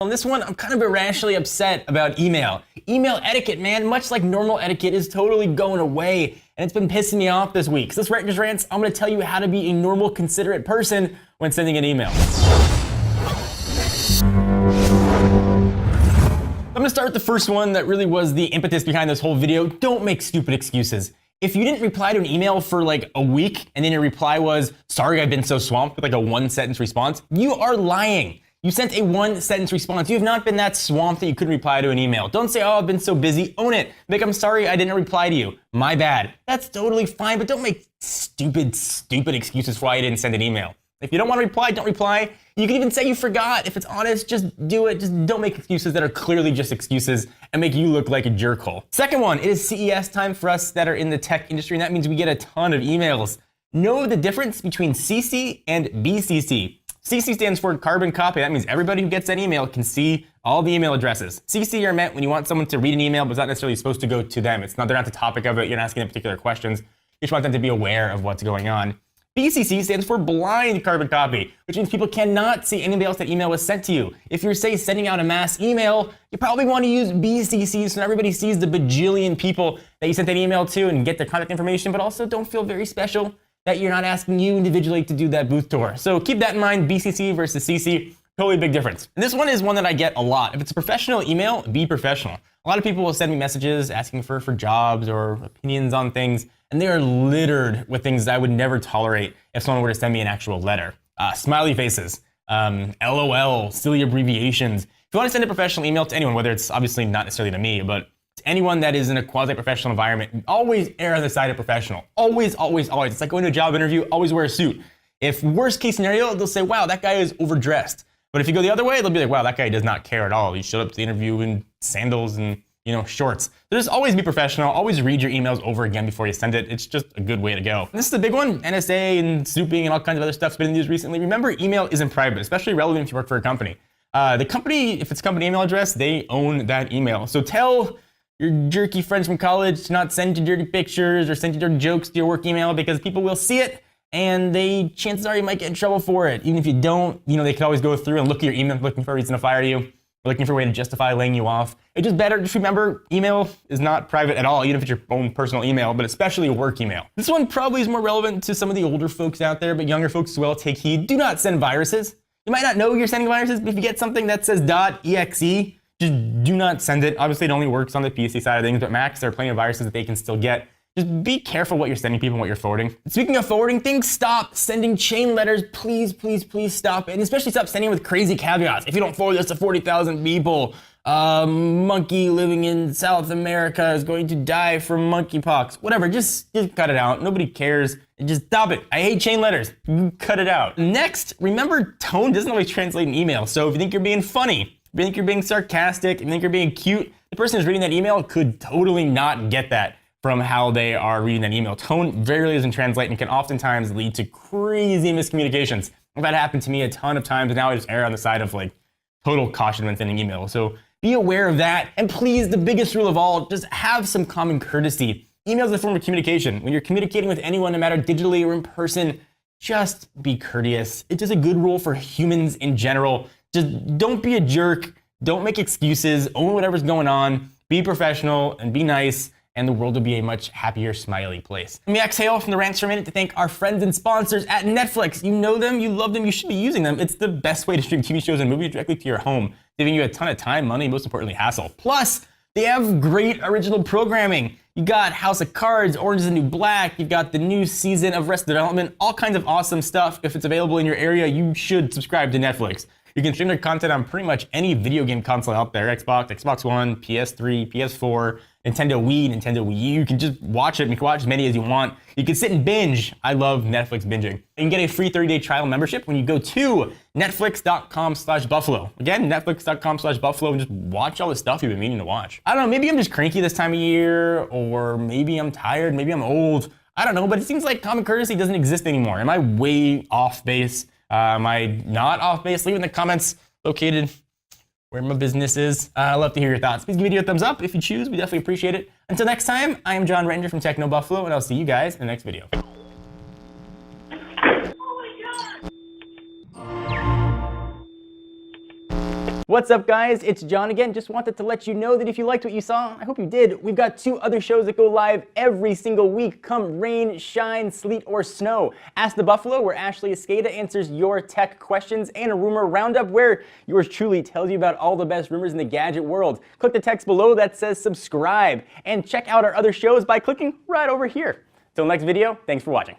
On this one, I'm kind of irrationally upset about email. Email etiquette, man, much like normal etiquette, is totally going away, and it's been pissing me off this week. So this Rettinger's Rants, I'm going to tell you how to be a normal, considerate person when sending an email. I'm going to start with the first one that really was the impetus behind this whole video. Don't make stupid excuses. If you didn't reply to an email for like a week, and then your reply was, sorry, I've been so swamped, with like a one-sentence response, you are lying. You sent a one-sentence response. You have not been that swamped that you couldn't reply to an email. Don't say, oh, I've been so busy. Own it. Like, I'm sorry I didn't reply to you. My bad. That's totally fine, but don't make stupid excuses for why you didn't send an email. If you don't want to reply, don't reply. You can even say you forgot. If it's honest, just do it. Just don't make excuses that are clearly just excuses and make you look like a jerkhole. Second one, it is CES time for us that are in the tech industry, and that means we get a ton of emails. Know the difference between CC and BCC. CC stands for carbon copy. That means everybody who gets that email can see all the email addresses. CC are meant when you want someone to read an email, but it's not necessarily supposed to go to them. They're not the topic of it. You're not asking them particular questions. You just want them to be aware of what's going on. BCC stands for blind carbon copy, which means people cannot see anybody else that email was sent to you. If you're, say, sending out a mass email, you probably want to use BCC so everybody sees the bajillion people that you sent that email to and get their contact information, but also don't feel very special that you're not asking you individually to do that booth tour. So keep that in mind, BCC versus CC, totally big difference. And this one is one that I get a lot. If it's a professional email, be professional. A lot of people will send me messages asking for jobs or opinions on things, and they are littered with things that I would never tolerate if someone were to send me an actual letter. Smiley faces, LOL, silly abbreviations. If you want to send a professional email to anyone, whether it's obviously not necessarily to me, but to anyone that is in a quasi-professional environment, always err on the side of professional. Always, always, always. It's like going to a job interview, always wear a suit. If worst case scenario, they'll say, wow, that guy is overdressed. But if you go the other way, they'll be like, wow, that guy does not care at all. He showed up to the interview in sandals and, shorts. So just always be professional. Always read your emails over again before you send it. It's just a good way to go. And this is a big one. NSA and snooping and all kinds of other stuff's been in the news recently. Remember, email isn't private, especially relevant if you work for a company. The company, if it's a company email address, they own that email. So tell your jerky friends from college to not send you dirty pictures or send you dirty jokes to your work email, because people will see it and chances are you might get in trouble for it. Even if you don't, they could always go through and look at your email looking for a reason to fire you, or looking for a way to justify laying you off. It's just better, just remember, email is not private at all, even if it's your own personal email, but especially a work email. This one probably is more relevant to some of the older folks out there, but younger folks as well, take heed. Do not send viruses. You might not know you're sending viruses, but if you get something that says .exe, just do not send it. Obviously, it only works on the PC side of things, but Macs, there are plenty of viruses that they can still get. Just be careful what you're sending people and what you're forwarding. Speaking of forwarding things, stop sending chain letters. Please, please, please stop. And especially stop sending with crazy caveats. If you don't forward this to 40,000 people, a monkey living in South America is going to die from monkeypox. Whatever, just cut it out. Nobody cares. Just stop it. I hate chain letters. Cut it out. Next, remember, tone doesn't always translate in email. So if you think you're being funny, if you think you're being sarcastic, if you think you're being cute, the person who's reading that email could totally not get that from how they are reading that email. Tone very rarely doesn't translate and can oftentimes lead to crazy miscommunications. That happened to me a ton of times, and now I just err on the side of total caution when sending emails. So be aware of that. And please, the biggest rule of all, just have some common courtesy. Email is a form of communication. When you're communicating with anyone, no matter digitally or in person, just be courteous. It's just a good rule for humans in general. Just don't be a jerk. Don't make excuses. Own whatever's going on. Be professional and be nice, and the world will be a much happier, smiley place. Let me exhale from the rants for a minute to thank our friends and sponsors at Netflix. You know them, you love them, you should be using them. It's the best way to stream TV shows and movies directly to your home, saving you a ton of time, money, and most importantly, hassle. Plus, they have great original programming. You got House of Cards, Orange is the New Black, you've got the new season of Arrested Development, all kinds of awesome stuff. If it's available in your area, you should subscribe to Netflix. You can stream their content on pretty much any video game console out there, Xbox, Xbox One, PS3, PS4, Nintendo Wii, Nintendo Wii U. You can just watch it. You can watch as many as you want. You can sit and binge. I love Netflix binging. You can get a free 30-day trial membership when you go to netflix.com/buffalo. Again, netflix.com/buffalo, and just watch all the stuff you've been meaning to watch. I don't know, maybe I'm just cranky this time of year, or maybe I'm tired, maybe I'm old. I don't know, but it seems like common courtesy doesn't exist anymore. Am I way off base? Am I not off base? Leave in the comments located where my business is. I'd love to hear your thoughts. Please give the video a thumbs up if you choose. We definitely appreciate it. Until next time, I am John Rettinger from Techno Buffalo, and I'll see you guys in the next video. What's up, guys? It's John again. Just wanted to let you know that if you liked what you saw, I hope you did. We've got 2 other shows that go live every single week, come rain, shine, sleet, or snow. Ask the Buffalo, where Ashley Escada answers your tech questions, and a rumor roundup, where yours truly tells you about all the best rumors in the gadget world. Click the text below that says subscribe, and check out our other shows by clicking right over here. Till next video, thanks for watching.